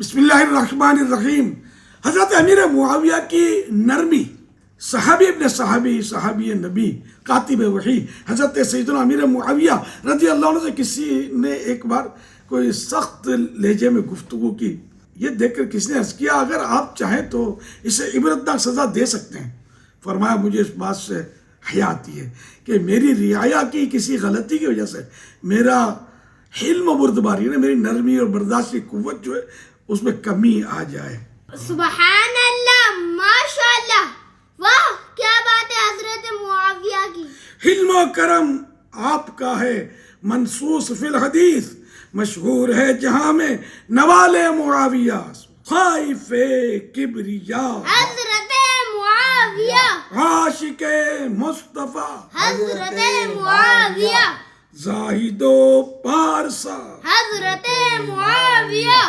بسم اللہ الرحمن الرحیم. حضرت امیر معاویہ کی نرمی، صحابی ابن صحابی، صحابی نبی، کاتب وحی حضرت سیدنا امیر معاویہ رضی اللہ عنہ سے کسی نے ایک بار کوئی سخت لہجے میں گفتگو کی. یہ دیکھ کر کسی نے عرض کیا اگر آپ چاہیں تو اسے عبرتناک سزا دے سکتے ہیں. فرمایا مجھے اس بات سے حیا آتی ہے کہ میری رعایا کی کسی غلطی کی وجہ سے میرا حلم و بردباری، میری نرمی اور برداشت کی قوت جو ہے اس میں کمی آ جائے. سبحان اللہ، ماشاء اللہ، واہ کیا بات ہے حضرت معاویہ کی. حلم و کرم آپ کا ہے منصوص فی الحدیث، مشہور ہے جہاں میں نوال معاویہ خائف کبریا. حضرت معاویہ، عاشق مصطفیٰ حضرت معاویہ، زاہد و پارسا، حضرت معاویہ،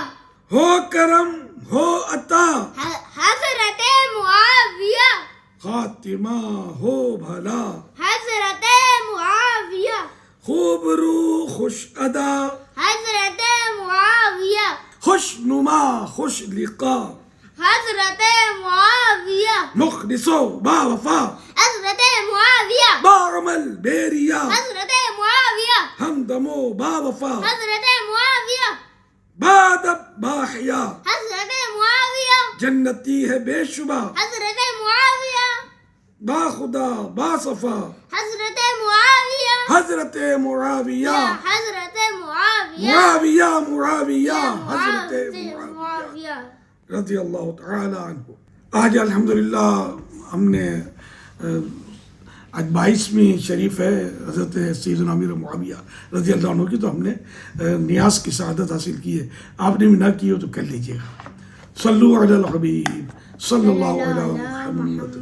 ہو کرم ہو عطا، حضرت معاویہ، خاتمہ ہو بھلا، حضرت معاویہ، خوب رو خوش ادا، حضرت معاویہ، خوش نما خوش لقا، حضرت معاویہ، مخلص و با وفا، حضرت معاویہ، با عمل بے ریا، حضرت معاویہ، ہمدم و با وفا، حضرت معاویہ، با ادب با حیا، حضرت معاویہ، جنتی ہے بے شبہ، حضرت معاویہ، با خدا با صفا، حضرت معاویہ، حضرت معاویہ، حضرت معاویہ، معاویہ معاویہ، حضرت معاویہ معاویہ. رضی اللہ تعالی عنہ. آج الحمدللہ ہم نے آج 22ویں شریف ہے حضرت سیدنا امیر معاویہ رضی اللہ عنہ کی، تو ہم نے نیاز کی سعادت حاصل کی ہے. آپ نے بھی نہ کی ہو تو کر لیجیے گا. صلو علی الحبیب صلی اللہ علیہ محمد.